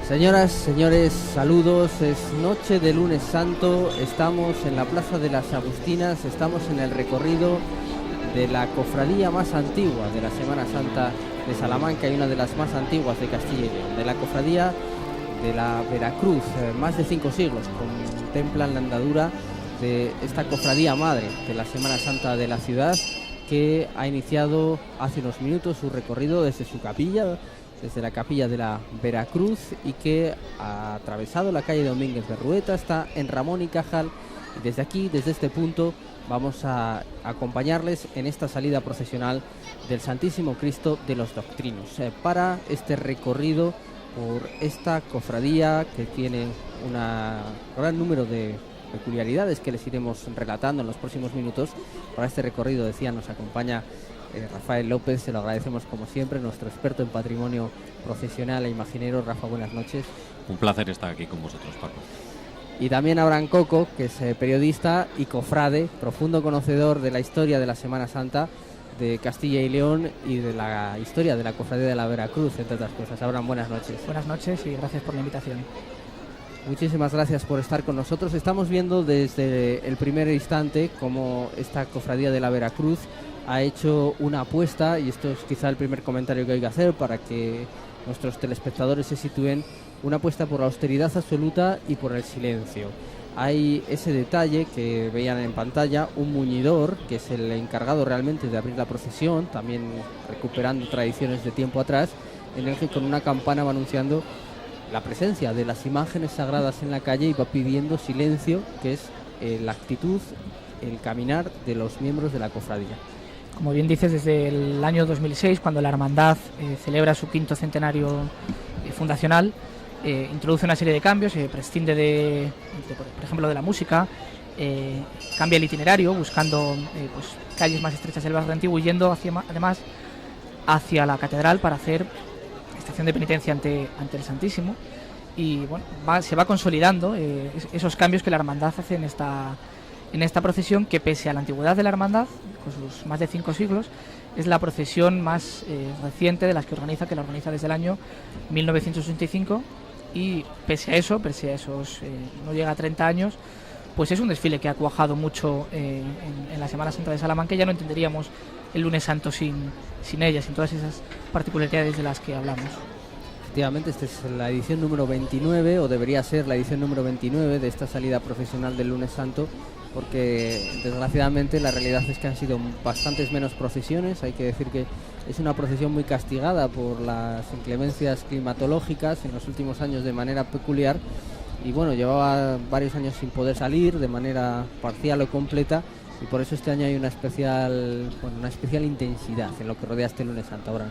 Señoras, señores, saludos. Es noche de lunes santo. Estamos en la Plaza de las Agustinas. Estamos en el recorrido de la cofradía más antigua de la Semana Santa de Salamanca y una de las más antiguas de Castilla y León, de la cofradía de la Veracruz. Más de 5 siglos contemplan la andadura de esta cofradía madre de la Semana Santa de la ciudad, que ha iniciado hace unos minutos su recorrido desde su capilla, desde la capilla de la Veracruz, y que ha atravesado la calle de Domínguez Berrueta, está en Ramón y Cajal, y desde aquí, desde este punto, vamos a acompañarles en esta salida procesional del Santísimo Cristo de los Doctrinos, para este recorrido por esta cofradía que tiene un gran número de peculiaridades que les iremos relatando en los próximos minutos. Para este recorrido, decía, nos acompaña Rafael López. Se lo agradecemos como siempre, nuestro experto en patrimonio procesional e imaginero. Rafa, buenas noches. Un placer estar aquí con vosotros, Paco. Y también Abraham Coco, que es periodista y cofrade, profundo conocedor de la historia de la Semana Santa de Castilla y León y de la historia de la cofradía de la Veracruz, entre otras cosas. Abraham, buenas noches. Buenas noches y gracias por la invitación. Muchísimas gracias por estar con nosotros. Estamos viendo desde el primer instante cómo esta cofradía de la Veracruz ha hecho una apuesta, y esto es quizá el primer comentario que hay que hacer para que nuestros telespectadores se sitúen: una apuesta por la austeridad absoluta y por el silencio. Hay ese detalle que veían en pantalla, un muñidor que es el encargado realmente de abrir la procesión, también recuperando tradiciones de tiempo atrás, en el que con una campana va anunciando la presencia de las imágenes sagradas en la calle y va pidiendo silencio, que es la actitud, el caminar de los miembros de la cofradía. Como bien dices, desde el año 2006, cuando la hermandad celebra su 5º centenario fundacional, introduce una serie de cambios, prescinde por ejemplo, de la música, cambia el itinerario buscando calles más estrechas del barrio antiguo, y yendo además hacia la catedral para hacer estación de penitencia ante el Santísimo. Y bueno, se va consolidando esos cambios que la hermandad hace en esta procesión, que pese a la antigüedad de la hermandad, con sus más de 5 siglos, es la procesión más reciente de las que organiza, desde el año 1985, y pese a esos no llega a 30 años, pues es un desfile que ha cuajado mucho en la Semana Santa de Salamanca. Ya no entenderíamos el lunes santo sin ella, sin todas esas particularidades de las que hablamos. Efectivamente, esta es la edición número 29, o debería ser la edición número 29 de esta salida profesional del lunes santo, porque desgraciadamente la realidad es que han sido bastantes menos procesiones. Hay que decir que es una procesión muy castigada por las inclemencias climatológicas en los últimos años de manera peculiar, y bueno, llevaba varios años sin poder salir de manera parcial o completa, y por eso este año hay una especial intensidad en lo que rodea este lunes santo. Ahora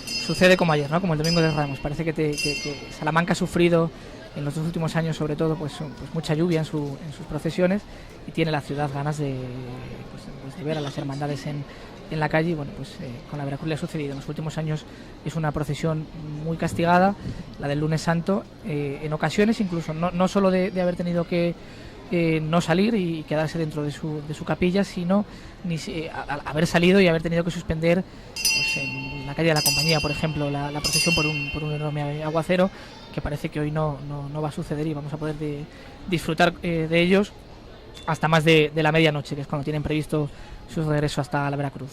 sucede como ayer, ¿no? Como el domingo de Ramos. Parece que Salamanca ha sufrido en los 2 últimos años, sobre todo, pues mucha lluvia en sus procesiones, y tiene la ciudad ganas de ver a las hermandades en la calle. Y bueno, con la Veracruz le ha sucedido. En los últimos años es una procesión muy castigada, la del lunes santo, en ocasiones incluso no solo de haber tenido que no salir y quedarse dentro de su capilla, sino haber salido y haber tenido que suspender, en la calle de la Compañía, por ejemplo, la procesión por un enorme aguacero, que parece que hoy no va a suceder, y vamos a poder disfrutar de ellos hasta más de la medianoche, que es cuando tienen previsto su regreso hasta la Veracruz.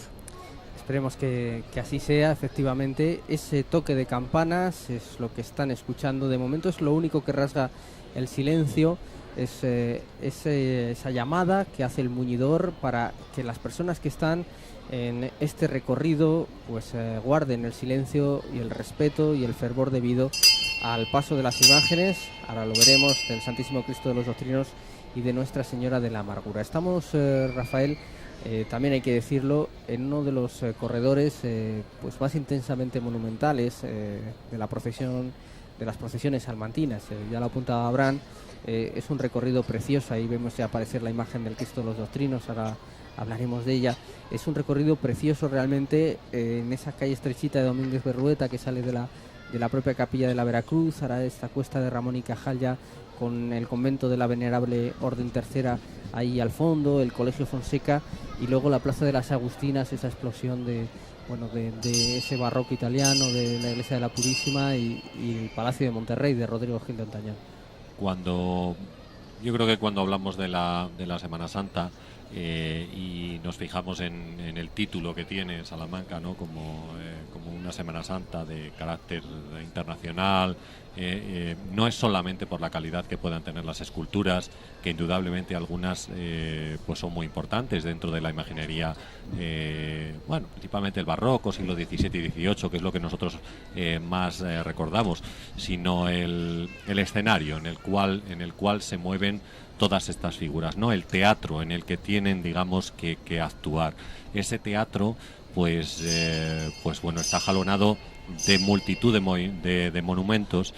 Esperemos que así sea, efectivamente. Ese toque de campanas es lo que están escuchando. De momento es lo único que rasga el silencio. Es esa llamada que hace el muñidor para que las personas que están en este recorrido guarden el silencio y el respeto y el fervor debido al paso de las imágenes, ahora lo veremos, del Santísimo Cristo de los Doctrinos y de Nuestra Señora de la Amargura. Estamos, Rafael, también hay que decirlo, en uno de los corredores más intensamente monumentales de la procesión, de las procesiones salmantinas. Ya lo apuntaba Abraham. Es un recorrido precioso. Ahí vemos ya aparecer la imagen del Cristo de los Doctrinos, ahora hablaremos de ella. Es un recorrido precioso realmente, en esa calle estrechita de Domínguez Berrueta, que sale de la propia capilla de la Veracruz, ahora esta cuesta de Ramón y Cajal, ya con el convento de la Venerable Orden Tercera ahí al fondo, el Colegio Fonseca, y luego la Plaza de las Agustinas, esa explosión de bueno, de ese barroco italiano, de la iglesia de la Purísima y el Palacio de Monterrey de Rodrigo Gil de Ontañón. Yo creo que cuando hablamos de la Semana Santa y nos fijamos en el título que tiene Salamanca, ¿no? como una Semana Santa de carácter internacional, no es solamente por la calidad que puedan tener las esculturas, que indudablemente algunas pues son muy importantes dentro de la imaginería, principalmente el barroco, siglo XVII y XVIII, que es lo que nosotros más recordamos, sino el escenario en el cual se mueven todas estas figuras, ¿no? El teatro en el que tienen, digamos, que actuar. Ese teatro, pues bueno, está jalonado de multitud de monumentos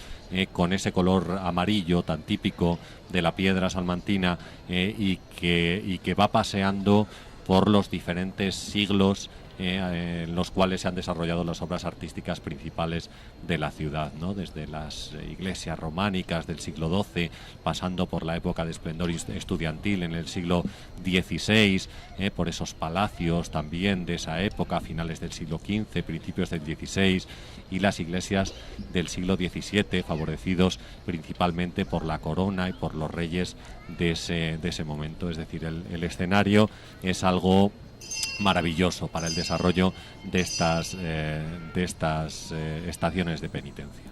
con ese color amarillo tan típico de la piedra salmantina, y que va paseando por los diferentes siglos en los cuales se han desarrollado las obras artísticas principales de la ciudad, ¿no? Desde las iglesias románicas del siglo XII, pasando por la época de esplendor estudiantil en el siglo XVI, por esos palacios también de esa época, finales del siglo XV, principios del XVI, y las iglesias del siglo XVII, favorecidos principalmente por la corona y por los reyes de ese momento. Es decir, el escenario es algo maravilloso para el desarrollo de estas estaciones de penitencia.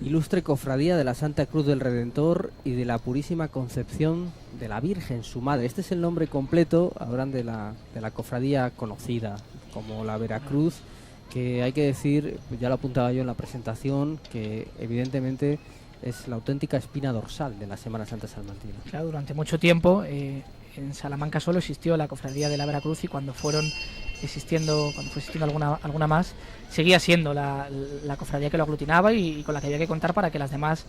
Ilustre cofradía de la Santa Cruz del Redentor y de la Purísima Concepción de la Virgen, su madre. Este es el nombre completo, habrán de la cofradía conocida como la Veracruz, que hay que decir, ya lo apuntaba yo en la presentación, que evidentemente es la auténtica espina dorsal de la Semana Santa salmantina. Claro, durante mucho tiempo en Salamanca solo existió la cofradía de la Veracruz, y cuando fue existiendo alguna más, seguía siendo la cofradía que lo aglutinaba y con la que había que contar para que las demás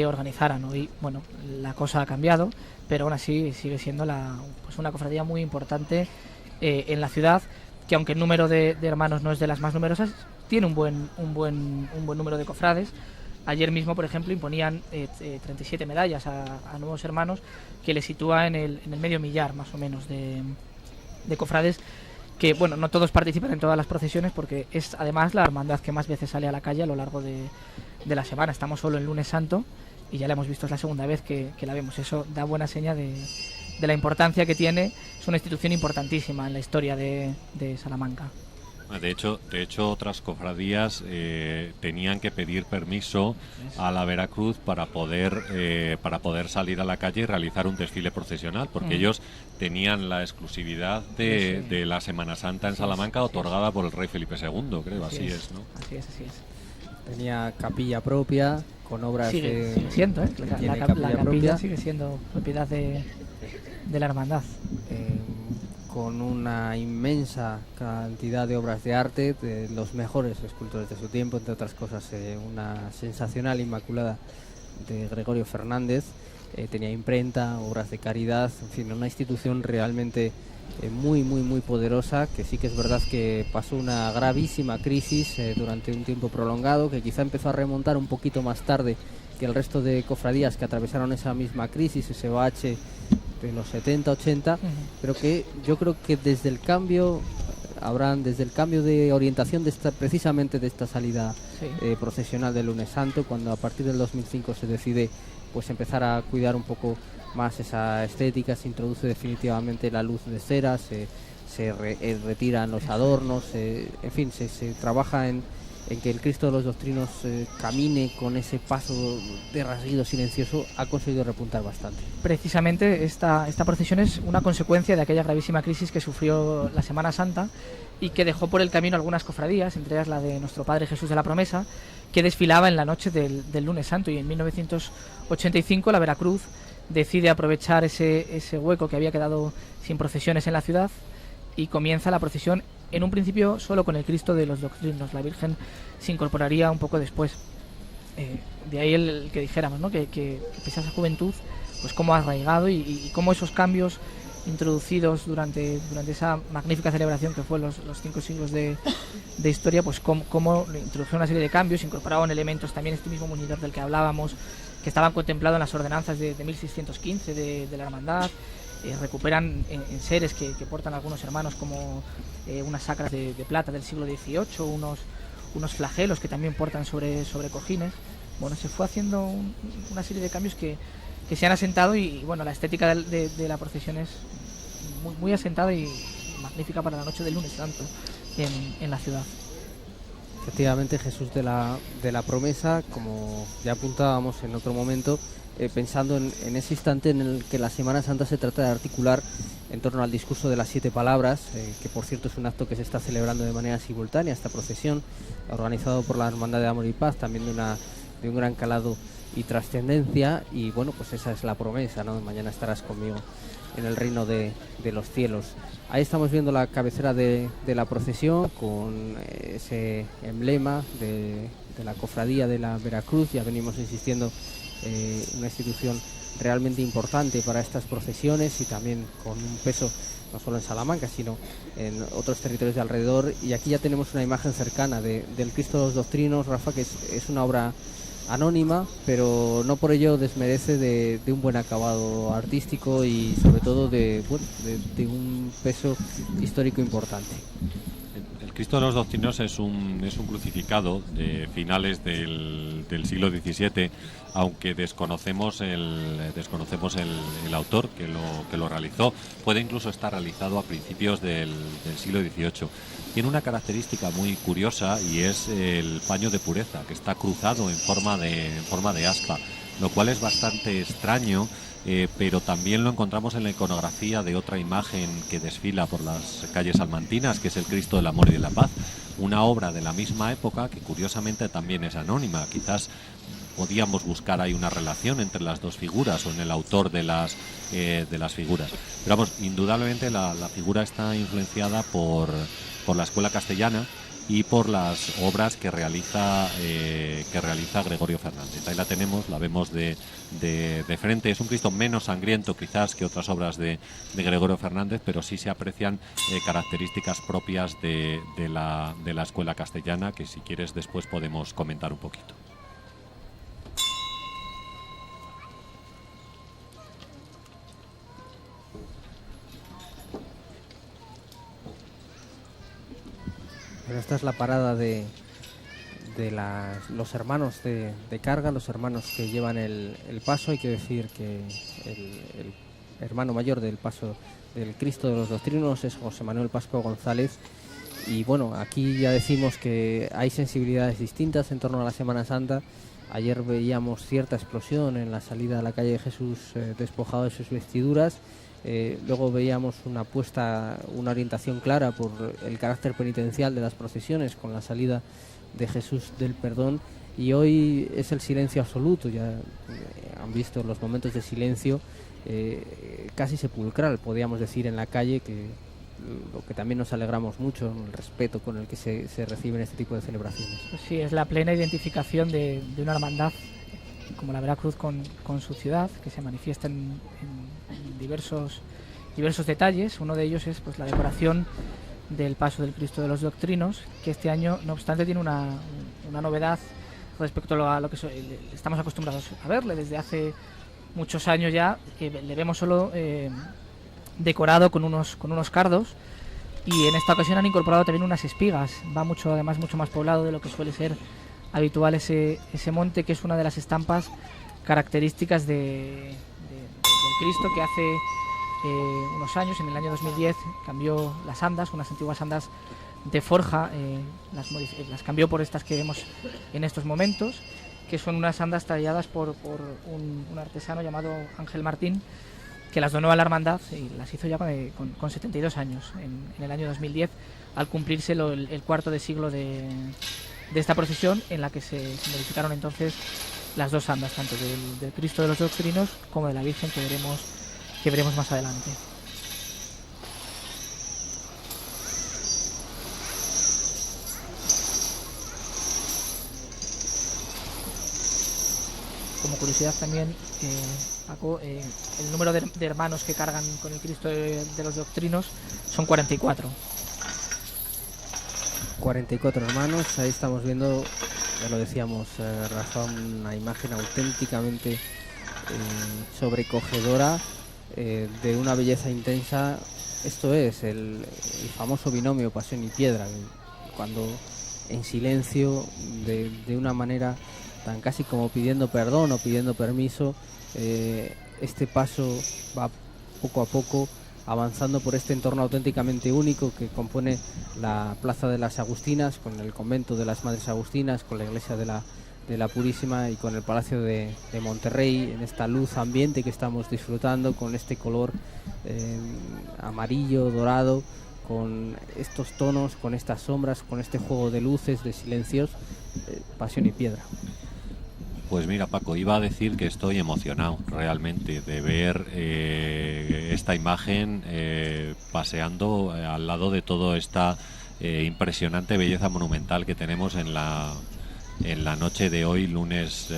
organizaran, ¿no? Y bueno, la cosa ha cambiado, pero aún así sigue siendo una cofradía muy importante en la ciudad, que aunque el número de hermanos no es de las más numerosas, tiene un buen número de cofrades. Ayer mismo, por ejemplo, imponían 37 medallas a nuevos hermanos, que les sitúa en el medio millar, más o menos, de cofrades, que, bueno, no todos participan en todas las procesiones, porque es además la hermandad que más veces sale a la calle a lo largo de la semana. Estamos solo en Lunes Santo y ya la hemos visto, es la segunda vez que la vemos. Eso da buena seña de la importancia que tiene. Es una institución importantísima en la historia de Salamanca. De hecho, otras cofradías tenían que pedir permiso a la Veracruz para poder salir a la calle y realizar un desfile procesional, porque ellos tenían la exclusividad de la Semana Santa en Salamanca, otorgada por el rey Felipe II, creo. Así es, ¿no? Así es. Tenía capilla propia, con obras sigue siendo, la capilla sigue siendo propiedad de la hermandad. Con una inmensa cantidad de obras de arte de los mejores escultores de su tiempo, entre otras cosas una sensacional Inmaculada de Gregorio Fernández. Tenía imprenta, obras de caridad, en fin, una institución realmente muy poderosa, que sí que es verdad que pasó una gravísima crisis durante un tiempo prolongado, que quizá empezó a remontar un poquito más tarde que el resto de cofradías que atravesaron esa misma crisis, ese bache de los 70-80, pero que yo creo que desde el cambio de orientación precisamente de esta salida procesional del Lunes Santo, cuando a partir del 2005 se decide pues empezar a cuidar un poco más esa estética, se introduce definitivamente la luz de cera, se retiran los adornos, en fin, se trabaja en que el Cristo de los Doctrinos camine con ese paso de rasguido silencioso. Ha conseguido repuntar bastante. Precisamente esta procesión es una consecuencia de aquella gravísima crisis que sufrió la Semana Santa y que dejó por el camino algunas cofradías, entre ellas la de Nuestro Padre Jesús de la Promesa, que desfilaba en la noche del Lunes Santo, y en 1985 la Veracruz decide aprovechar ese hueco que había quedado sin procesiones en la ciudad y comienza la procesión, en un principio solo con el Cristo de los Doctrinos. La Virgen se incorporaría un poco después. De ahí el que dijéramos, ¿no? que pese a esa juventud, pues cómo ha arraigado y cómo esos cambios introducidos durante esa magnífica celebración que fue los 5 siglos de historia, pues cómo introdujeron una serie de cambios, incorporaron elementos también, este mismo muñidor del que hablábamos, que estaban contemplados en las ordenanzas de 1615 de la hermandad, recuperan en seres que portan algunos hermanos, como unas sacras de plata del siglo XVIII, unos flagelos que también portan sobre cojines. Bueno, se fue haciendo una serie de cambios que se han asentado, y bueno, la estética de la procesión es muy, muy asentada y magnífica para la noche del lunes santo en la ciudad. Efectivamente, Jesús de la promesa, como ya apuntábamos en otro momento, pensando en ese instante en el que la Semana Santa se trata de articular en torno al discurso de las 7 palabras, que por cierto es un acto que se está celebrando de manera simultánea, esta procesión, organizado por la Hermandad de Amor y Paz, también de un gran calado y trascendencia. Y bueno, pues esa es la promesa, ¿no? Mañana estarás conmigo en el reino de los cielos. Ahí estamos viendo la cabecera de la procesión con ese emblema de la cofradía de la Veracruz. Ya venimos insistiendo, una institución realmente importante para estas procesiones y también con un peso no solo en Salamanca sino en otros territorios de alrededor. Y aquí ya tenemos una imagen cercana del Cristo de los Doctrinos, Rafa, que es una obra anónima, pero no por ello desmerece de un buen acabado artístico y sobre todo de un peso histórico importante. El Cristo de los Doctrinos es un crucificado de finales del siglo XVII, aunque desconocemos el autor que lo realizó. Puede incluso estar realizado a principios del siglo XVIII. Tiene una característica muy curiosa, y es el paño de pureza, que está cruzado en forma de aspa, lo cual es bastante extraño. Pero también lo encontramos en la iconografía de otra imagen que desfila por las calles salmantinas, que es el Cristo del Amor y de la Paz, una obra de la misma época que curiosamente también es anónima. Quizás podíamos buscar ahí una relación entre las dos figuras o en el autor de las figuras. Pero vamos, indudablemente la figura está influenciada por la escuela castellana y por las obras que realiza Gregorio Fernández. Ahí la tenemos, la vemos de frente. Es un Cristo menos sangriento quizás que otras obras de Gregorio Fernández, pero sí se aprecian características propias de la escuela castellana, que si quieres después podemos comentar un poquito. Pero esta es la parada de los hermanos de carga, los hermanos que llevan el paso. Hay que decir que el hermano mayor del paso del Cristo de los Doctrinos es José Manuel Pascua González. Y bueno, aquí ya decimos que hay sensibilidades distintas en torno a la Semana Santa. Ayer veíamos cierta explosión en la salida a la calle de Jesús, despojado de sus vestiduras. Luego veíamos una orientación clara por el carácter penitencial de las procesiones con la salida de Jesús del Perdón, y hoy es el silencio absoluto. Ya han visto los momentos de silencio casi sepulcral, podríamos decir, en la calle, que lo que también nos alegramos mucho, el respeto con el que se reciben este tipo de celebraciones. Pues sí, es la plena identificación de una hermandad como la Veracruz con su ciudad, que se manifiesta en diversos detalles. Uno de ellos es pues la decoración del paso del Cristo de los Doctrinos, que este año no obstante tiene una novedad respecto a lo que estamos acostumbrados a verle desde hace muchos años ya, que le vemos solo decorado con unos cardos, y en esta ocasión han incorporado también unas espigas. Va mucho más poblado de lo que suele ser habitual ese monte, que es una de las estampas características del Cristo, que hace unos años, en el año 2010, cambió las andas, unas antiguas andas de forja, las cambió por estas que vemos en estos momentos, que son unas andas talladas por un artesano llamado Ángel Martín, que las donó a la hermandad y las hizo ya con 72 años, en el año 2010, al cumplirse el cuarto de siglo de esta procesión, en la que se modificaron entonces las dos andas, tanto del Cristo de los Doctrinos como de la Virgen, que veremos más adelante. Como curiosidad también, Paco, el número de hermanos que cargan con el Cristo de los Doctrinos son 44. 44 hermanos, ahí estamos viendo, ya lo decíamos, Rafa, una imagen auténticamente sobrecogedora. de una belleza intensa. Esto es el famoso binomio pasión y piedra, cuando en silencio, de una manera tan casi como pidiendo perdón o pidiendo permiso, este paso va poco a poco avanzando por este entorno auténticamente único que compone la Plaza de las Agustinas, con el convento de las Madres Agustinas, con la iglesia de la Purísima y con el Palacio de Monterrey, en esta luz ambiente que estamos disfrutando, con este color amarillo, dorado, con estos tonos, con estas sombras, con este juego de luces, de silencios, pasión y piedra. Pues mira, Paco, iba a decir que estoy emocionado realmente de ver esta imagen paseando al lado de toda esta impresionante belleza monumental que tenemos en la noche de hoy, lunes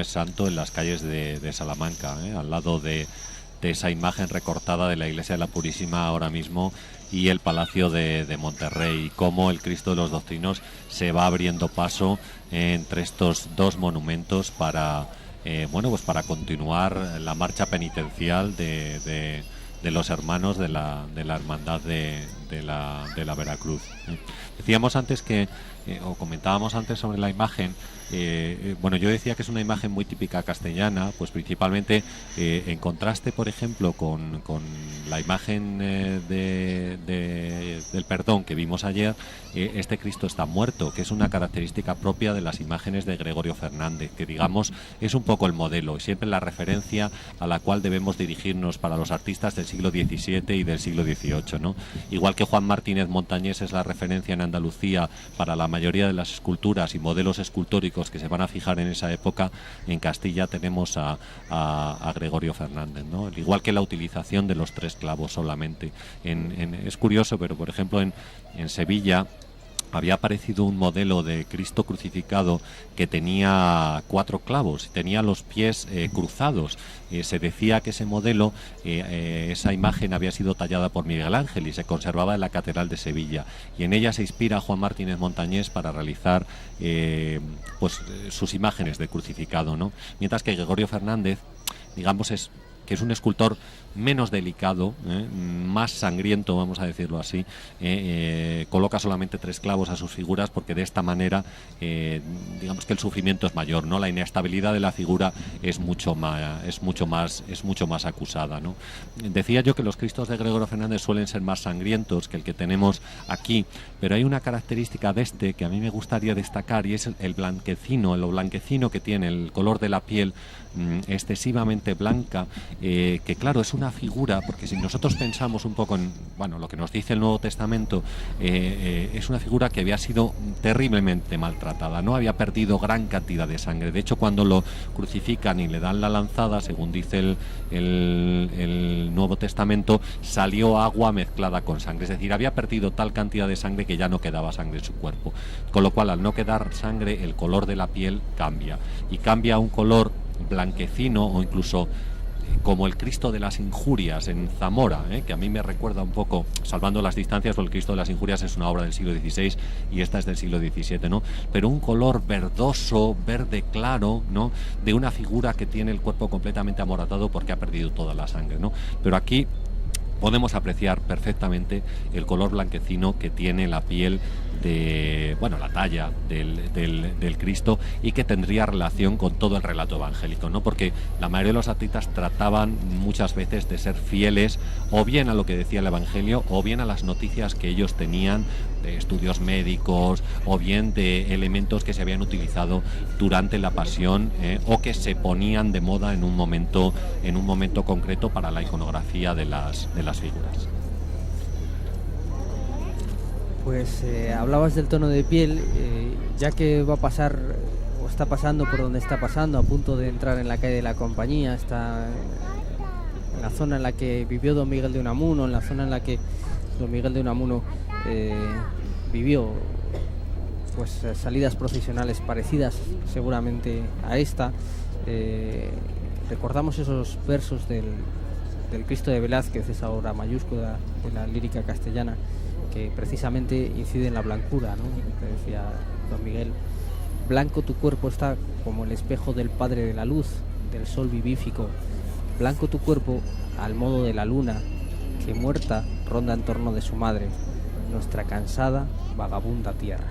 santo, en las calles de Salamanca, al lado de esa imagen recortada de la iglesia de la Purísima ahora mismo y el Palacio de Monterrey, cómo el Cristo de los Doctrinos se va abriendo paso entre estos dos monumentos para para continuar la marcha penitencial de los hermanos de la hermandad de la Veracruz. Decíamos antes o comentábamos antes sobre la imagen. Yo decía que es una imagen muy típica castellana, pues principalmente en contraste, por ejemplo, con la imagen del perdón que vimos ayer. Este Cristo está muerto, que es una característica propia de las imágenes de Gregorio Fernández, que digamos es un poco el modelo y siempre la referencia a la cual debemos dirigirnos para los artistas del siglo XVII y del siglo XVIII, ¿no? Igual que Juan Martínez Montañés es la referencia en Andalucía para la mayoría de las esculturas y modelos escultóricos que se van a fijar en esa época, en Castilla tenemos a Gregorio Fernández, ¿no? Igual que la utilización de los 3 clavos solamente. Es curioso, pero por ejemplo en Sevilla había aparecido un modelo de Cristo crucificado que tenía 4 clavos y tenía los pies cruzados. Se decía que ese modelo, esa imagen había sido tallada por Miguel Ángel y se conservaba en la Catedral de Sevilla, y en ella se inspira Juan Martínez Montañés para realizar sus imágenes de crucificado, ¿no? Mientras que Gregorio Fernández, digamos, es un escultor menos delicado, más sangriento, vamos a decirlo así, coloca solamente 3 clavos a sus figuras porque de esta manera digamos que el sufrimiento es mayor, ¿no? La inestabilidad de la figura es mucho más acusada, ¿no? Decía yo que los Cristos de Gregorio Fernández suelen ser más sangrientos que el que tenemos aquí, pero hay una característica de este que a mí me gustaría destacar, y es el blanquecino que tiene, el color de la piel excesivamente blanca, que claro, es una figura, porque si nosotros pensamos un poco en lo que nos dice el Nuevo Testamento, es una figura que había sido terriblemente maltratada, no había perdido gran cantidad de sangre. De hecho, cuando lo crucifican y le dan la lanzada, según dice el Nuevo Testamento, salió agua mezclada con sangre, es decir, había perdido tal cantidad de sangre que ya no quedaba sangre en su cuerpo, con lo cual al no quedar sangre el color de la piel cambia, y cambia a un color blanquecino, o incluso como el Cristo de las Injurias en Zamora, que a mí me recuerda un poco, salvando las distancias, porque el Cristo de las Injurias es una obra del siglo XVI y esta es del siglo XVII, ¿no? Pero un color verdoso, verde claro, ¿no? De una figura que tiene el cuerpo completamente amoratado porque ha perdido toda la sangre, ¿no? Pero aquí podemos apreciar perfectamente el color blanquecino que tiene la piel la talla del Cristo, y que tendría relación con todo el relato evangélico, ¿no? Porque la mayoría de los artistas trataban muchas veces de ser fieles o bien a lo que decía el Evangelio, o bien a las noticias que ellos tenían de estudios médicos, o bien de elementos que se habían utilizado durante la pasión, o que se ponían de moda en un momento concreto para la iconografía de las figuras. Pues hablabas del tono de piel, ya que va a pasar o está pasando por donde está pasando, a punto de entrar en la calle de la Compañía, está en la zona en la que vivió don Miguel de Unamuno, en la zona en la que don Miguel de Unamuno vivió salidas procesionales parecidas seguramente a esta. Recordamos esos versos del Cristo de Velázquez, esa obra mayúscula de la lírica castellana, que precisamente incide en la blancura, ¿no? Que decía don Miguel: blanco tu cuerpo está como el espejo del Padre de la Luz, del sol vivífico, blanco tu cuerpo al modo de la luna, que muerta ronda en torno de su madre, nuestra cansada, vagabunda tierra.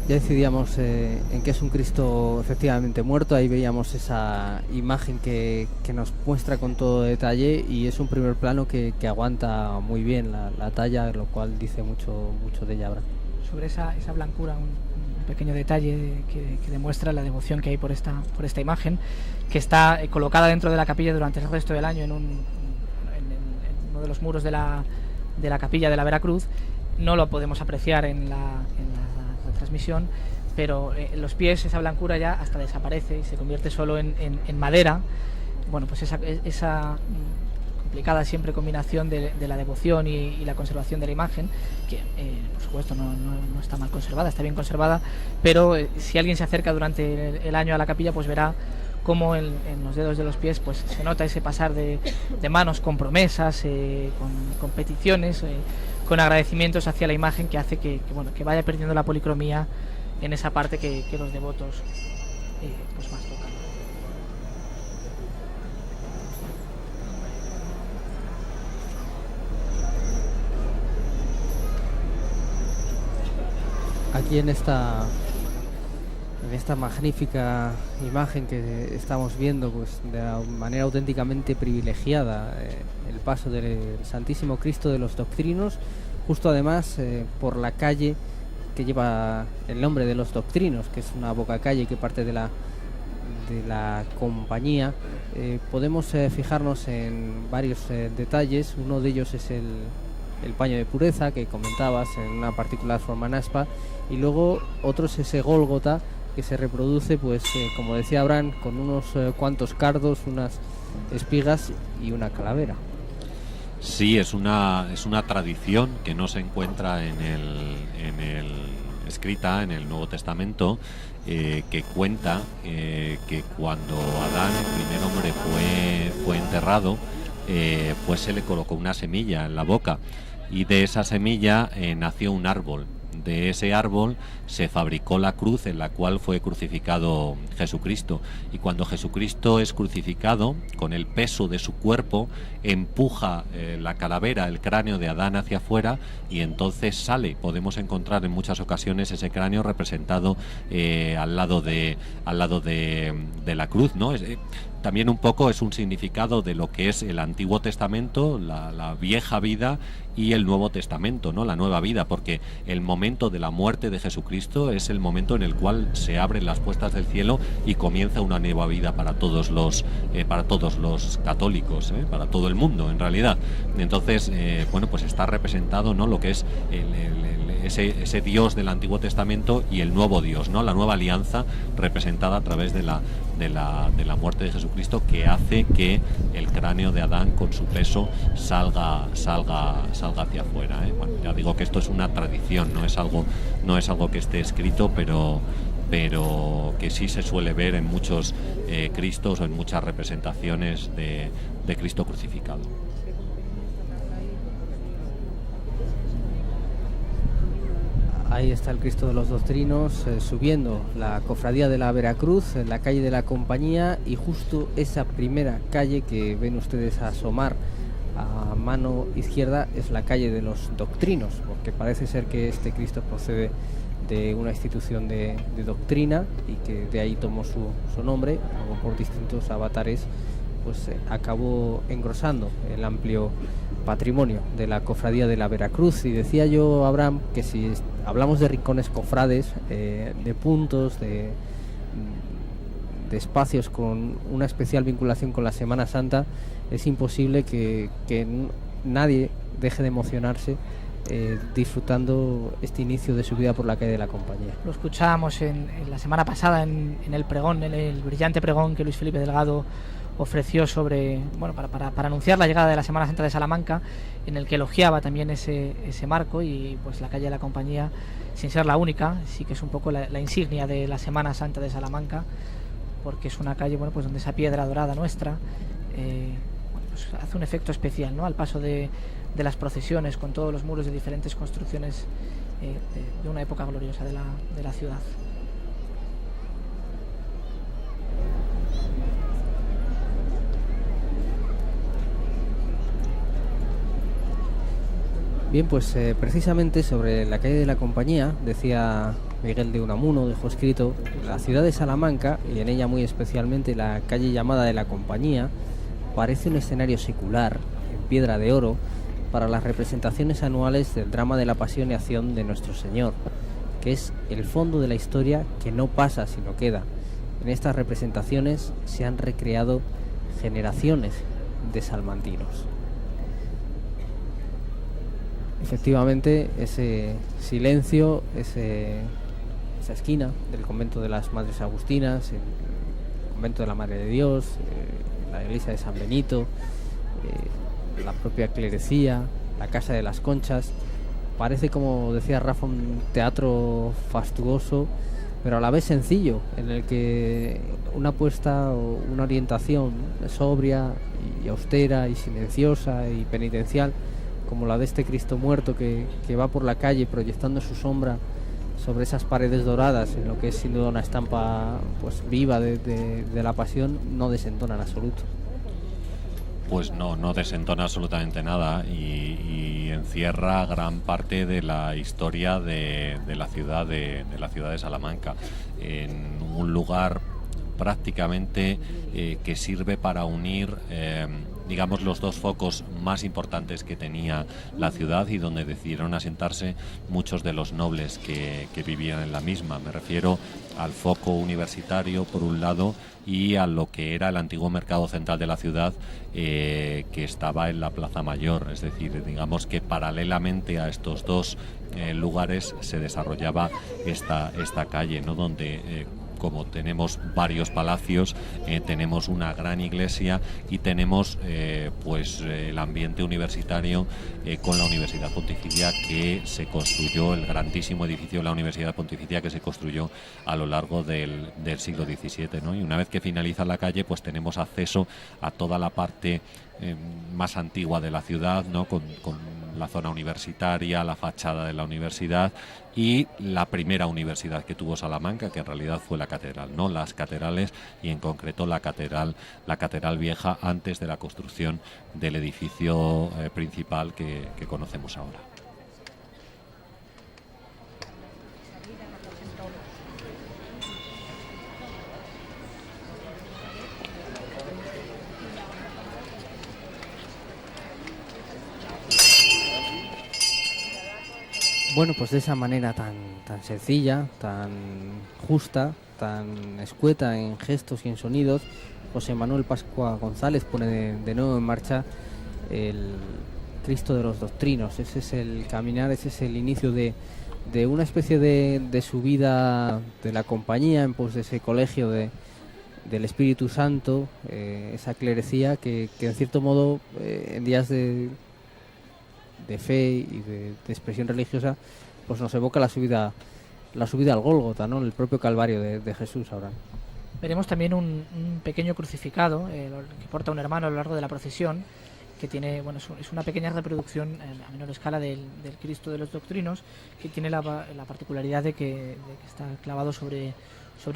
Ya decidíamos en que es un Cristo efectivamente muerto. Ahí veíamos esa imagen que nos muestra con todo detalle, y es un primer plano que aguanta muy bien la talla, lo cual dice mucho de ella. Sobre esa blancura, un pequeño detalle que demuestra la devoción que hay por esta imagen, que está colocada dentro de la capilla durante el resto del año en uno de los muros de la capilla de la Veracruz. No lo podemos apreciar en la transmisión, pero en los pies esa blancura ya hasta desaparece y se convierte solo en madera. Bueno, pues esa complicada siempre combinación de la devoción y la conservación de la imagen, que por supuesto no está mal conservada, está bien conservada, pero si alguien se acerca durante el año a la capilla, pues verá cómo en los dedos de los pies pues se nota ese pasar de manos con promesas, con peticiones, con agradecimientos hacia la imagen, que hace que vaya perdiendo la policromía en esa parte que los devotos pues más tocan. Aquí en esta magnífica imagen que estamos viendo, pues de manera auténticamente privilegiada, el paso del Santísimo Cristo de los Doctrinos, justo además por la calle que lleva el nombre de los Doctrinos, que es una bocacalle que parte de la compañía. Podemos fijarnos en varios detalles. Uno de ellos es el paño de pureza que comentabas, en una particular forma en aspa, y luego otro es ese Gólgota que se reproduce, pues como decía Abraham, con unos cuantos cardos, unas espigas y una calavera. Sí, es una tradición que no se encuentra escrita en el Nuevo Testamento, que cuenta que cuando Adán, el primer hombre, fue enterrado, pues se le colocó una semilla en la boca, y de esa semilla nació un árbol. De ese árbol se fabricó la cruz en la cual fue crucificado Jesucristo, y cuando Jesucristo es crucificado, con el peso de su cuerpo empuja la calavera, el cráneo de Adán hacia afuera, y entonces sale. Podemos encontrar en muchas ocasiones ese cráneo representado al lado de la cruz, ¿no? También un poco es un significado de lo que es el Antiguo Testamento, la vieja vida, y el Nuevo Testamento, ¿no? La nueva vida, porque el momento de la muerte de Jesucristo es el momento en el cual se abren las puertas del cielo y comienza una nueva vida para todos los católicos, para todo el mundo en realidad. Entonces, pues está representado, ¿no?, lo que es ese Dios del Antiguo Testamento y el nuevo Dios, ¿no?, la nueva alianza representada a través de la muerte de Jesucristo, que hace que el cráneo de Adán con su peso salga hacia afuera. Bueno, ya digo que esto es una tradición, no es algo que esté escrito, pero que sí se suele ver en muchos Cristos o en muchas representaciones de Cristo crucificado. Ahí está el Cristo de los Doctrinos subiendo la cofradía de la Veracruz en la calle de la Compañía, y justo esa primera calle que ven ustedes asomar a mano izquierda es la calle de los Doctrinos, porque parece ser que este Cristo procede de una institución de doctrina y que de ahí tomó su nombre, luego por distintos avatares pues acabó engrosando el amplio patrimonio de la cofradía de la Veracruz. Y decía yo, Abraham, que si hablamos de rincones cofrades, de puntos, de espacios con una especial vinculación con la Semana Santa, es imposible que nadie deje de emocionarse disfrutando este inicio de su vida por la calle de la Compañía. Lo escuchábamos en la semana pasada en el pregón, en el brillante pregón que Luis Felipe Delgado ofreció sobre, bueno, para anunciar la llegada de la Semana Santa de Salamanca, en el que elogiaba también ese marco, y pues la calle de la Compañía, sin ser la única, sí que es un poco la insignia de la Semana Santa de Salamanca, porque es una calle, bueno, pues donde esa piedra dorada nuestra bueno, pues hace un efecto especial, ¿no?, al paso de las procesiones, con todos los muros de diferentes construcciones de una época gloriosa de la ciudad. Bien, pues precisamente sobre la calle de la Compañía, decía Miguel de Unamuno, dejó escrito: la ciudad de Salamanca, y en ella muy especialmente la calle llamada de la Compañía, parece un escenario secular, en piedra de oro, para las representaciones anuales del drama de la Pasión y Acción de Nuestro Señor, que es el fondo de la historia que no pasa sino queda. En estas representaciones se han recreado generaciones de salmantinos. Efectivamente, ese silencio, esa esquina del convento de las Madres Agustinas, el convento de la Madre de Dios, la iglesia de San Benito, la propia clerecía, la casa de las Conchas, parece, como decía Rafa, un teatro fastuoso, pero a la vez sencillo, en el que una apuesta o una orientación sobria y austera y silenciosa y penitencial, como la de este Cristo muerto que va por la calle proyectando su sombra sobre esas paredes doradas, en lo que es sin duda una estampa pues viva de la Pasión, no desentona en absoluto. Pues no desentona absolutamente nada, y encierra gran parte de la historia de la ciudad de Salamanca, en un lugar prácticamente que sirve para unir digamos los dos focos más importantes que tenía la ciudad y donde decidieron asentarse muchos de los nobles que vivían en la misma. Me refiero al foco universitario por un lado y a lo que era el antiguo mercado central de la ciudad, que estaba en la Plaza Mayor. Es decir, digamos que paralelamente a estos dos lugares se desarrollaba esta calle, ¿no?, donde como tenemos varios palacios, tenemos una gran iglesia y tenemos pues el ambiente universitario con la Universidad Pontificia, que se construyó, el grandísimo edificio de la Universidad Pontificia que se construyó a lo largo del siglo XVII, ¿no? Y una vez que finaliza la calle, pues tenemos acceso a toda la parte más antigua de la ciudad, ¿no?, con la zona universitaria, la fachada de la universidad y la primera universidad que tuvo Salamanca, que en realidad fue la catedral, no las catedrales, y en concreto la catedral vieja, antes de la construcción del edificio principal que conocemos ahora. Bueno, pues de esa manera tan sencilla, tan justa, tan escueta en gestos y en sonidos, José Manuel Pascua González pone de nuevo en marcha el Cristo de los Doctrinos. Ese es el caminar, ese es el inicio de una especie de subida de la Compañía en pos de ese colegio del Espíritu Santo, esa clerecía que en cierto modo en días de fe y de expresión religiosa, pues nos evoca la subida al Gólgota, ¿no?, el propio Calvario de Jesús ahora. Veremos también un pequeño crucificado que porta un hermano a lo largo de la procesión, que tiene, bueno, es una pequeña reproducción a menor escala del Cristo de los Doctrinos, que tiene la particularidad de que está clavado sobre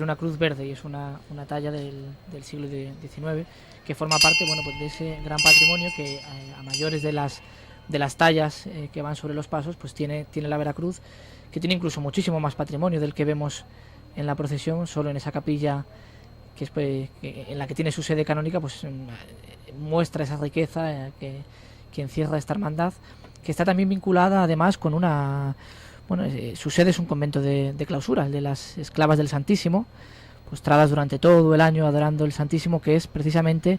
una cruz verde, y es una talla del siglo XIX, que forma parte, bueno, pues de ese gran patrimonio que a mayores de las tallas que van sobre los pasos, pues tiene la Veracruz, que tiene incluso muchísimo más patrimonio del que vemos en la procesión. Solo en esa capilla que es, pues, en la que tiene su sede canónica, pues muestra esa riqueza que encierra esta hermandad, que está también vinculada además con su sede es un convento de clausura, el de las Esclavas del Santísimo, postradas durante todo el año adorando el Santísimo, que es precisamente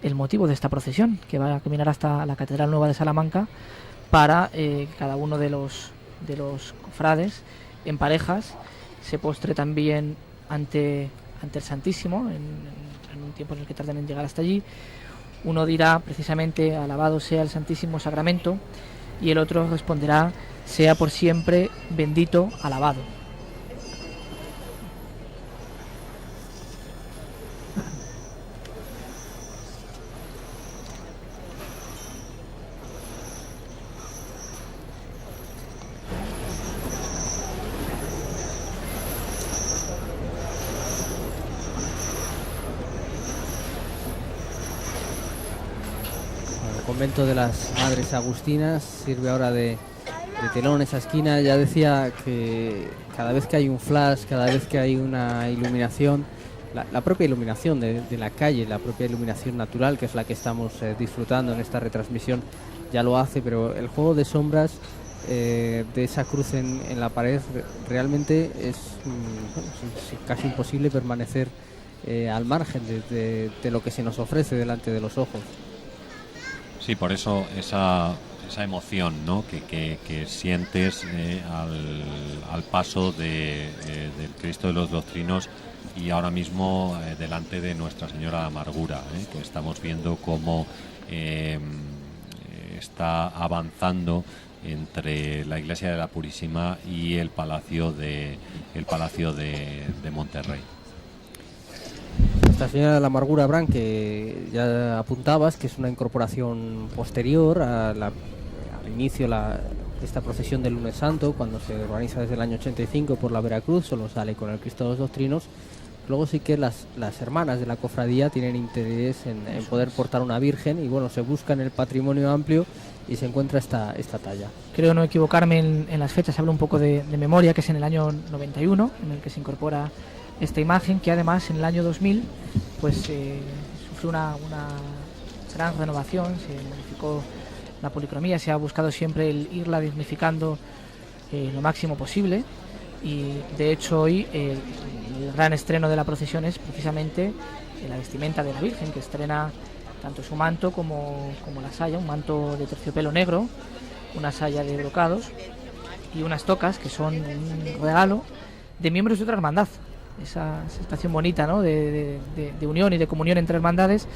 el motivo de esta procesión, que va a caminar hasta la Catedral Nueva de Salamanca, para que cada uno de los cofrades en parejas se postre también ante el Santísimo en un tiempo en el que tarden en llegar hasta allí. Uno dirá precisamente alabado sea el Santísimo Sacramento y el otro responderá sea por siempre bendito, alabado. El convento de las Madres Agustinas sirve ahora de telón esa esquina. Ya decía que cada vez que hay un flash, cada vez que hay una iluminación, la propia iluminación de la calle, la propia iluminación natural, que es la que estamos disfrutando en esta retransmisión, ya lo hace, pero el juego de sombras de esa cruz en la pared realmente es casi imposible permanecer al margen de lo que se nos ofrece delante de los ojos. Sí, por eso esa emoción, ¿no?, que sientes al paso del Cristo de los Doctrinos y ahora mismo delante de Nuestra Señora de Amargura, que estamos viendo cómo está avanzando entre la Iglesia de la Purísima y el Palacio de Monterrey. Nuestra Señora de la Amargura, Abraham, que ya apuntabas que es una incorporación posterior al inicio de esta procesión del Lunes Santo, cuando se organiza desde el año 85 por la Veracruz, solo sale con el Cristo de los Doctrinos. Luego sí que las hermanas de la cofradía tienen interés en poder portar una Virgen y bueno, se busca en el patrimonio amplio y se encuentra esta talla. Creo no equivocarme en las fechas, hablo un poco de memoria, que es en el año 91 en el que se incorpora esta imagen, que además en el año 2000 pues sufrió una gran renovación, se modificó la policromía, se ha buscado siempre el irla dignificando lo máximo posible y de hecho hoy el gran estreno de la procesión es precisamente la vestimenta de la Virgen, que estrena tanto su manto como la saya, un manto de terciopelo negro, una saya de brocados y unas tocas que son un regalo de miembros de otra hermandad. Esa situación bonita, ¿no?, de unión y de comunión entre hermandades,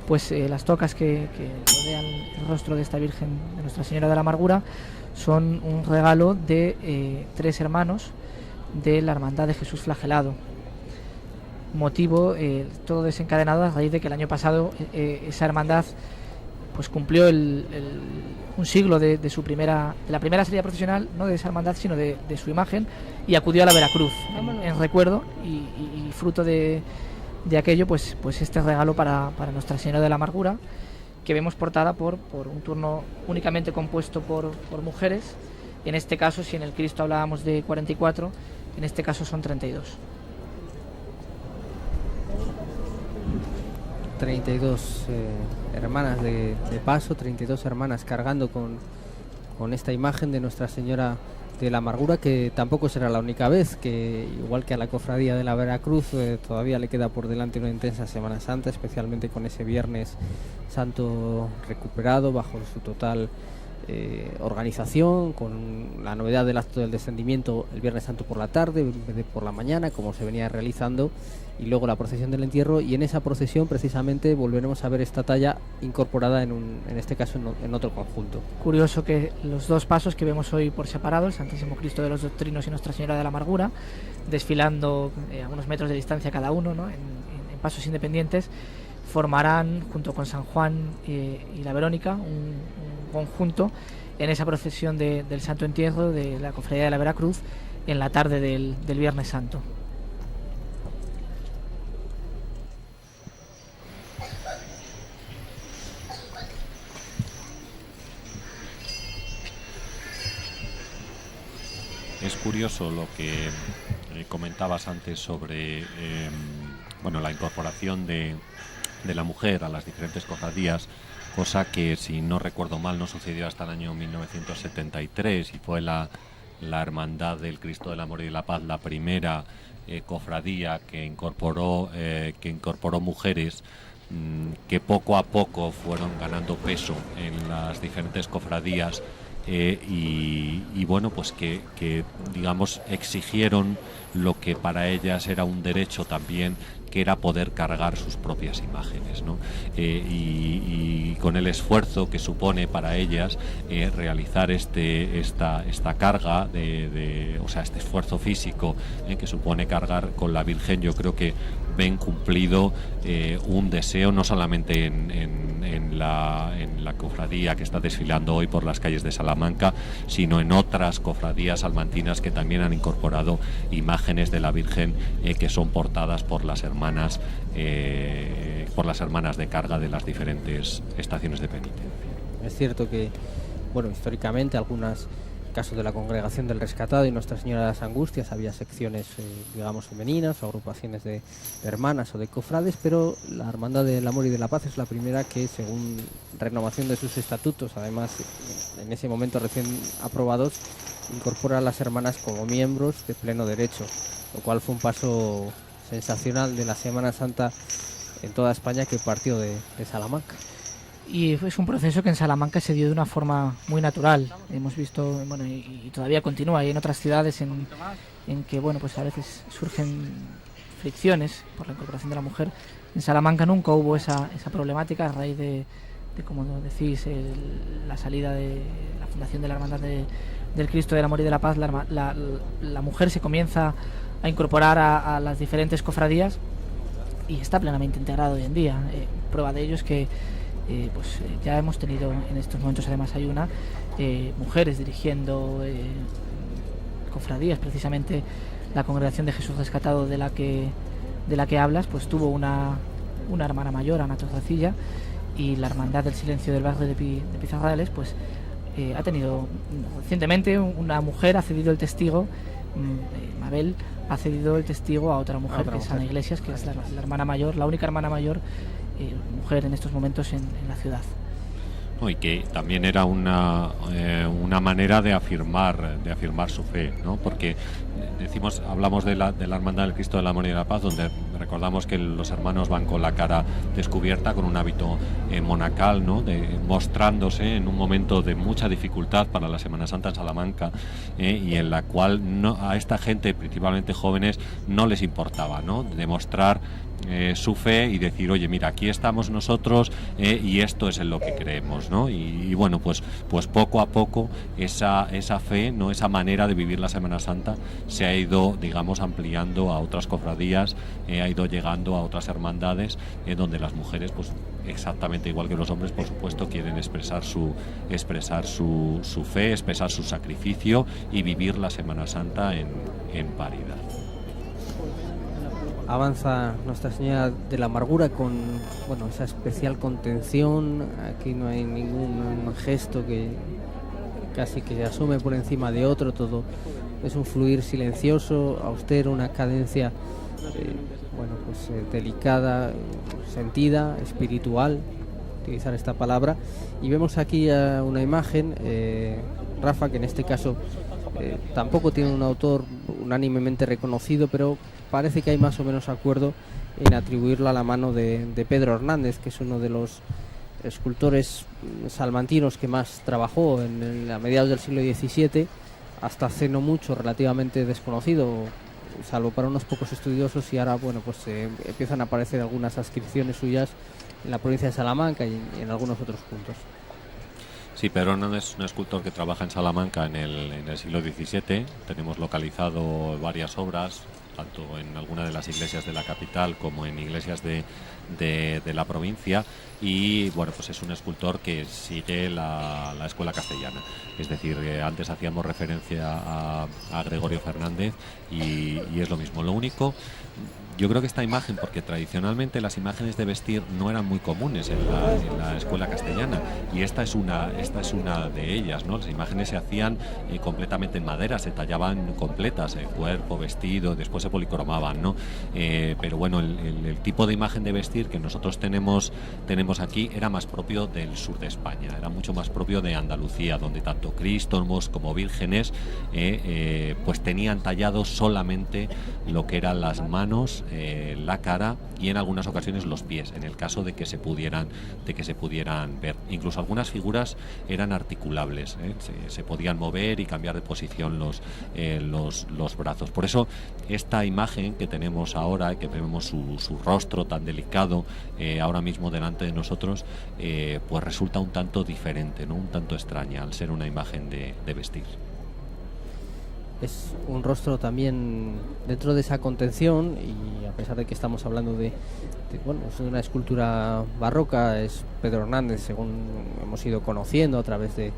pues las tocas que rodean el rostro de esta Virgen de Nuestra Señora de la Amargura son un regalo de 3 hermanos de la Hermandad de Jesús Flagelado. Motivo todo desencadenado a raíz de que el año pasado esa hermandad pues cumplió un siglo de la primera salida procesional, no de esa hermandad sino de su imagen, y acudió a la Veracruz en recuerdo y fruto de aquello pues este regalo para Nuestra Señora de la Amargura, que vemos portada por un turno únicamente compuesto por mujeres. En este caso, si en el Cristo hablábamos de 44, en este caso son 32. 32 hermanas de paso, 32 hermanas cargando con esta imagen de Nuestra Señora de la Amargura, que tampoco será la única vez, que igual que a la cofradía de la Veracruz todavía le queda por delante una intensa Semana Santa, especialmente con ese Viernes Santo recuperado bajo su total organización, con la novedad del acto del descendimiento el Viernes Santo por la tarde en vez de por la mañana, como se venía realizando, y luego la procesión del entierro, y en esa procesión precisamente volveremos a ver esta talla incorporada en este caso en otro conjunto. Curioso que los dos pasos que vemos hoy por separado, el Santísimo Cristo de los Doctrinos y Nuestra Señora de la Amargura, desfilando a unos metros de distancia cada uno, ¿no?, en pasos independientes, formarán junto con San Juan y la Verónica un conjunto en esa procesión del Santo Entierro de la Cofradía de la Veracruz en la tarde del Viernes Santo. Es curioso lo que comentabas antes sobre la incorporación de la mujer a las diferentes cofradías, cosa que, si no recuerdo mal, no sucedió hasta el año 1973 y fue la Hermandad del Cristo del Amor y de la Paz la primera cofradía que incorporó mujeres, que poco a poco fueron ganando peso en las diferentes cofradías. Y bueno, pues que digamos exigieron lo que para ellas era un derecho también, que era poder cargar sus propias imágenes, ¿no? Y con el esfuerzo que supone para ellas realizar esta carga o sea, este esfuerzo físico que supone cargar con la Virgen, yo creo que ven cumplido un deseo, no solamente en la cofradía que está desfilando hoy por las calles de Salamanca, sino en otras cofradías salmantinas que también han incorporado imágenes de la Virgen que son portadas por las hermanas de carga de las diferentes estaciones de penitencia. Es cierto que, bueno, históricamente algunos casos de la Congregación del Rescatado y Nuestra Señora de las Angustias había secciones, digamos, femeninas o agrupaciones de hermanas o de cofrades, pero la Hermandad del Amor y de la Paz es la primera que, según renovación de sus estatutos, además en ese momento recién aprobados, incorpora a las hermanas como miembros de pleno derecho, lo cual fue un paso sensacional de la Semana Santa en toda España, que partió de Salamanca. Y es un proceso que en Salamanca se dio de una forma muy natural. Hemos visto, bueno, y todavía continúa, y en otras ciudades en que, bueno, pues a veces surgen fricciones por la incorporación de la mujer. En Salamanca nunca hubo esa problemática a raíz de como decís, la salida de la fundación de la Hermandad del Cristo del Amor y de la Paz. La mujer se comienza a incorporar a las diferentes cofradías y está plenamente integrado hoy en día. Prueba de ello es que ya hemos tenido en estos momentos, además hay mujeres dirigiendo cofradías. Precisamente la Congregación de Jesús Rescatado de la que hablas, pues tuvo una hermana mayor, Ana Torrecilla, y la Hermandad del Silencio del barrio de Pizarrales, pues ha tenido recientemente una mujer ha cedido el testigo, Mabel ha cedido el testigo a otra mujer, que es Ana Iglesias, que es la hermana mayor, la única hermana mayor mujer en estos momentos en la ciudad. Y que también era una manera de afirmar su fe, ¿no? Porque hablamos de la Hermandad del Cristo del Amor y de la Paz, donde recordamos que los hermanos van con la cara descubierta, con un hábito monacal, ¿no? Mostrándose en un momento de mucha dificultad para la Semana Santa en Salamanca, y en la cual a esta gente, principalmente jóvenes, no les importaba, ¿no? Demostrar su fe y decir, oye, mira, aquí estamos nosotros, y esto es en lo que creemos, ¿no? Y bueno, pues poco a poco esa fe, ¿no? Esa manera de vivir la Semana Santa se ha ido, digamos, ampliando a otras cofradías, ha ido llegando a otras hermandades, donde las mujeres, pues exactamente igual que los hombres, por supuesto, quieren expresar su fe, expresar su sacrificio y vivir la Semana Santa en paridad. Avanza Nuestra Señora de la Amargura con, bueno, esa especial contención. Aquí no hay ningún gesto que casi que se asume por encima de otro, todo es un fluir silencioso, austero, una cadencia delicada, sentida, espiritual, utilizar esta palabra. Y vemos aquí una imagen, Rafa, que en este caso tampoco tiene un autor unánimemente reconocido, pero parece que hay más o menos acuerdo en atribuirla a la mano de Pedro Hernández, que es uno de los escultores salmantinos que más trabajó a mediados del siglo XVII, hasta hace no mucho relativamente desconocido, salvo para unos pocos estudiosos, y ahora empiezan a aparecer algunas ascripciones suyas en la provincia de Salamanca y en algunos otros puntos. Sí, Pedro Hernández es un escultor que trabaja en Salamanca en el siglo XVII. Tenemos localizado varias obras, tanto en alguna de las iglesias de la capital como en iglesias de la provincia, y bueno, pues es un escultor que sigue la escuela castellana, es decir, antes hacíamos referencia a Gregorio Fernández y es lo mismo. Lo único, yo creo que esta imagen, porque tradicionalmente las imágenes de vestir no eran muy comunes en la escuela castellana, y esta es una de ellas, ¿no? Las imágenes se hacían completamente en madera, se tallaban completas, el cuerpo, vestido, después se policromaban, ¿no? Pero bueno, el tipo de imagen de vestir que nosotros tenemos aquí era más propio del sur de España, era mucho más propio de Andalucía, donde tanto cristos como vírgenes pues tenían tallado solamente lo que eran las manos la cara y en algunas ocasiones los pies, en el caso de que se pudieran ver. Incluso algunas figuras eran articulables, se podían mover y cambiar de posición los brazos. Por eso esta imagen que tenemos ahora, que vemos su rostro tan delicado ahora mismo delante de nosotros, pues resulta un tanto diferente, ¿no? Un tanto extraña al ser una imagen de vestir. Es un rostro también dentro de esa contención, y a pesar de que estamos hablando de una escultura barroca, es Pedro Hernández, según hemos ido conociendo a través de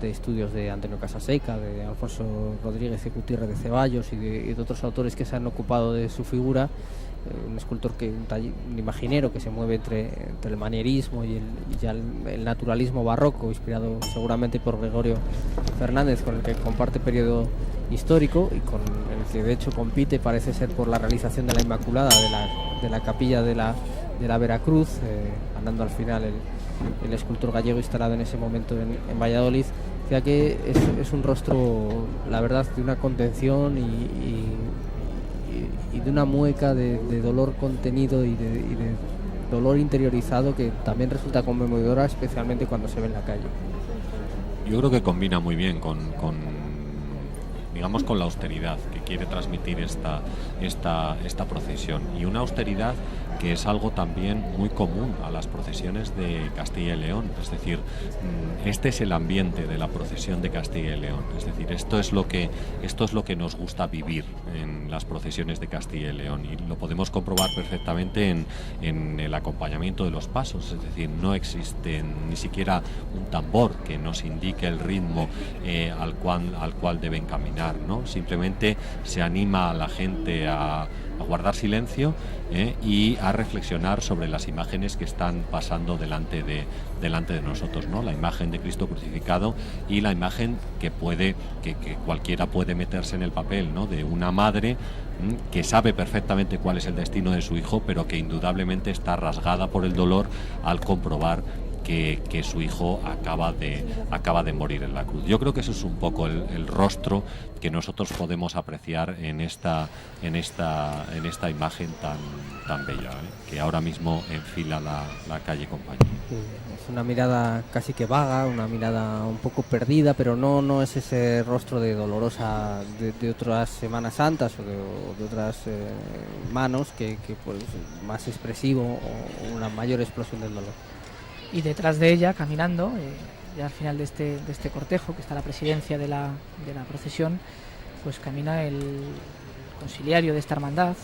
estudios de Antonio Casaseca, de Alfonso Rodríguez y Gutiérrez de Ceballos y de otros autores que se han ocupado de su figura. Un escultor un imaginero que se mueve entre el manierismo y el naturalismo barroco, inspirado seguramente por Gregorio Fernández, con el que comparte periodo histórico y con el que de hecho compite, parece ser, por la realización de la Inmaculada de la capilla de la Veracruz, ganando al final el escultor gallego instalado en ese momento en Valladolid. O sea que es un rostro, la verdad, de una contención y de una mueca de dolor contenido y de dolor interiorizado, que también resulta conmovedora, especialmente cuando se ve en la calle. Yo creo que combina muy bien con la austeridad que quiere transmitir esta procesión, y una austeridad que es algo también muy común a las procesiones de Castilla y León. Es decir, este es el ambiente de la procesión de Castilla y León. Es decir, esto es lo que nos gusta vivir en las procesiones de Castilla y León, y lo podemos comprobar perfectamente en el acompañamiento de los pasos. Es decir, no existe ni siquiera un tambor que nos indique el ritmo al cual deben caminar, ¿no? Simplemente se anima a la gente a guardar silencio y a reflexionar sobre las imágenes que están pasando delante de nosotros, ¿no? La imagen de Cristo crucificado y la imagen que cualquiera puede meterse en el papel, ¿no? De una madre que sabe perfectamente cuál es el destino de su hijo, pero que indudablemente está rasgada por el dolor al comprobar que su hijo acaba de morir en la cruz. Yo creo que eso es un poco el rostro que nosotros podemos apreciar en esta imagen tan bella, que ahora mismo enfila la calle Compañía. Es una mirada casi que vaga, una mirada un poco perdida, pero no es ese rostro de dolorosa de otras Semanas Santas o de otras manos que pues más expresivo o una mayor explosión del dolor. Y detrás de ella, caminando, ya al final de este cortejo, que está la presidencia de la procesión, pues camina el consiliario de esta hermandad,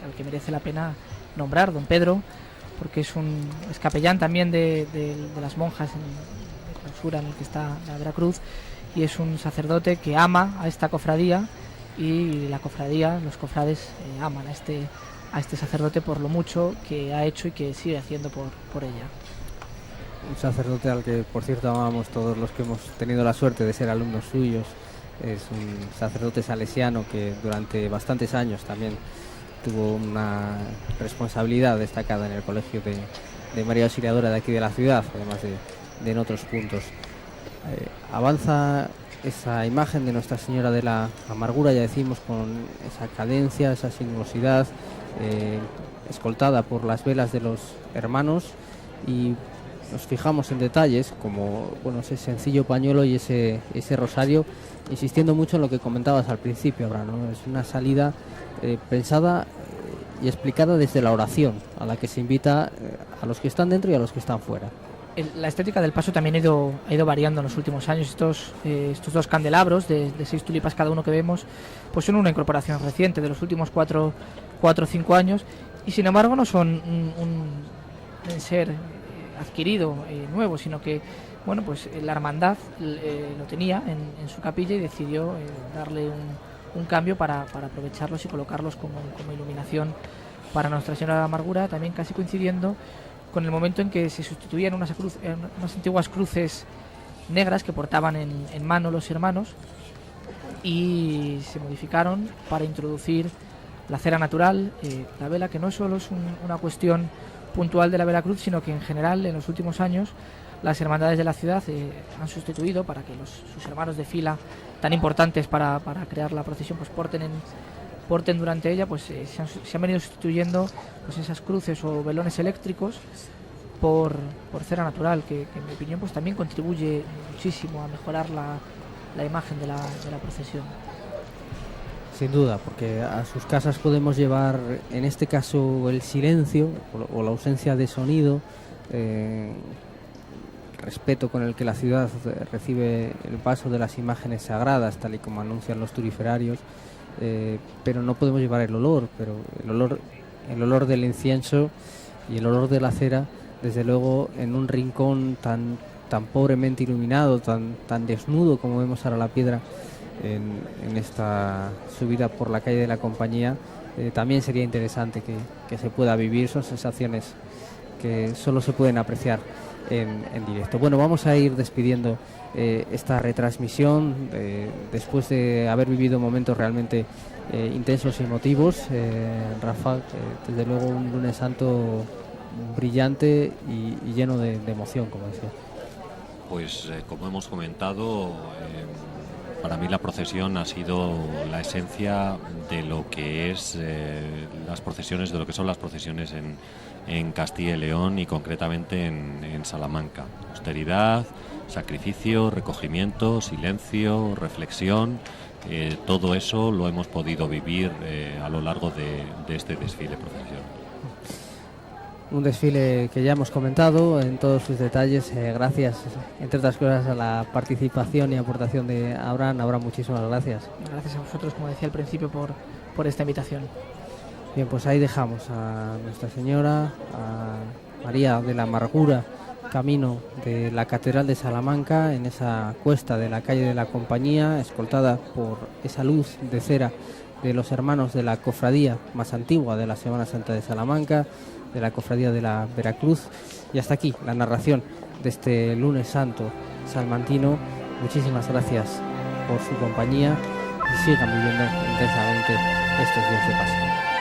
al que merece la pena nombrar, don Pedro, porque es capellán también de las monjas de clausura en el que está la Veracruz, y es un sacerdote que ama a esta cofradía, y la cofradía, los cofrades aman a este sacerdote por lo mucho que ha hecho y que sigue haciendo por ella. Un sacerdote al que, por cierto, amamos todos los que hemos tenido la suerte de ser alumnos suyos. Es un sacerdote salesiano que durante bastantes años también tuvo una responsabilidad destacada en el colegio de María Auxiliadora de aquí de la ciudad, además de en otros puntos. Avanza esa imagen de Nuestra Señora de la Amargura, ya decimos, con esa cadencia, esa sinuosidad, escoltada por las velas de los hermanos, y nos fijamos en detalles como ese sencillo pañuelo y ese rosario, insistiendo mucho en lo que comentabas al principio, Abraham, ¿no? Es una salida pensada y explicada desde la oración, a la que se invita a los que están dentro y a los que están fuera. La estética del paso también ha ido variando en los últimos años. Estos dos candelabros de 6 tulipas cada uno que vemos, pues son una incorporación reciente de los últimos 4 o 5 años, y sin embargo no son un ser adquirido nuevo, sino que pues la hermandad lo tenía en su capilla y decidió darle un cambio para aprovecharlos y colocarlos como iluminación para Nuestra Señora de la Amargura, también casi coincidiendo con el momento en que se sustituían unas antiguas cruces negras que portaban en mano los hermanos, y se modificaron para introducir la cera natural, la vela, que no solo es una cuestión puntual de la Veracruz, sino que en general en los últimos años las hermandades de la ciudad han sustituido, para que sus hermanos de fila tan importantes para crear la procesión pues porten porten durante ella, pues se han venido sustituyendo pues esas cruces o velones eléctricos por cera natural, que en mi opinión pues también contribuye muchísimo a mejorar la imagen de la procesión. Sin duda, porque a sus casas podemos llevar, en este caso, el silencio o la ausencia de sonido, respeto con el que la ciudad recibe el paso de las imágenes sagradas, tal y como anuncian los turiferarios, pero no podemos llevar el olor, pero el olor del incienso y el olor de la cera, desde luego, en un rincón tan pobremente iluminado, tan desnudo como vemos ahora la piedra en esta subida por la calle de la Compañía, también sería interesante que se pueda vivir. Son sensaciones que solo se pueden apreciar en directo. Bueno, vamos a ir despidiendo esta retransmisión después de haber vivido momentos realmente intensos y emotivos. Rafa, desde luego un lunes santo brillante y lleno de emoción, como decía. Pues como hemos comentado, para mí la procesión ha sido la esencia de lo que es las procesiones, de lo que son las procesiones en Castilla y León, y concretamente en Salamanca. Austeridad, sacrificio, recogimiento, silencio, reflexión, todo eso lo hemos podido vivir a lo largo de este desfile procesional. Un desfile que ya hemos comentado en todos sus detalles, gracias, entre otras cosas, a la participación y aportación de Abraham. Abraham, muchísimas gracias. Gracias a vosotros, como decía al principio, por esta invitación. Bien, pues ahí dejamos a Nuestra Señora, a María de la Amargura, camino de la Catedral de Salamanca, en esa cuesta de la calle de la Compañía, escoltada por esa luz de cera de los hermanos de la cofradía más antigua de la Semana Santa de Salamanca, de la cofradía de la Veracruz. Y hasta aquí la narración de este lunes santo salmantino. Muchísimas gracias por su compañía y sigan viviendo intensamente estos días de Pascua.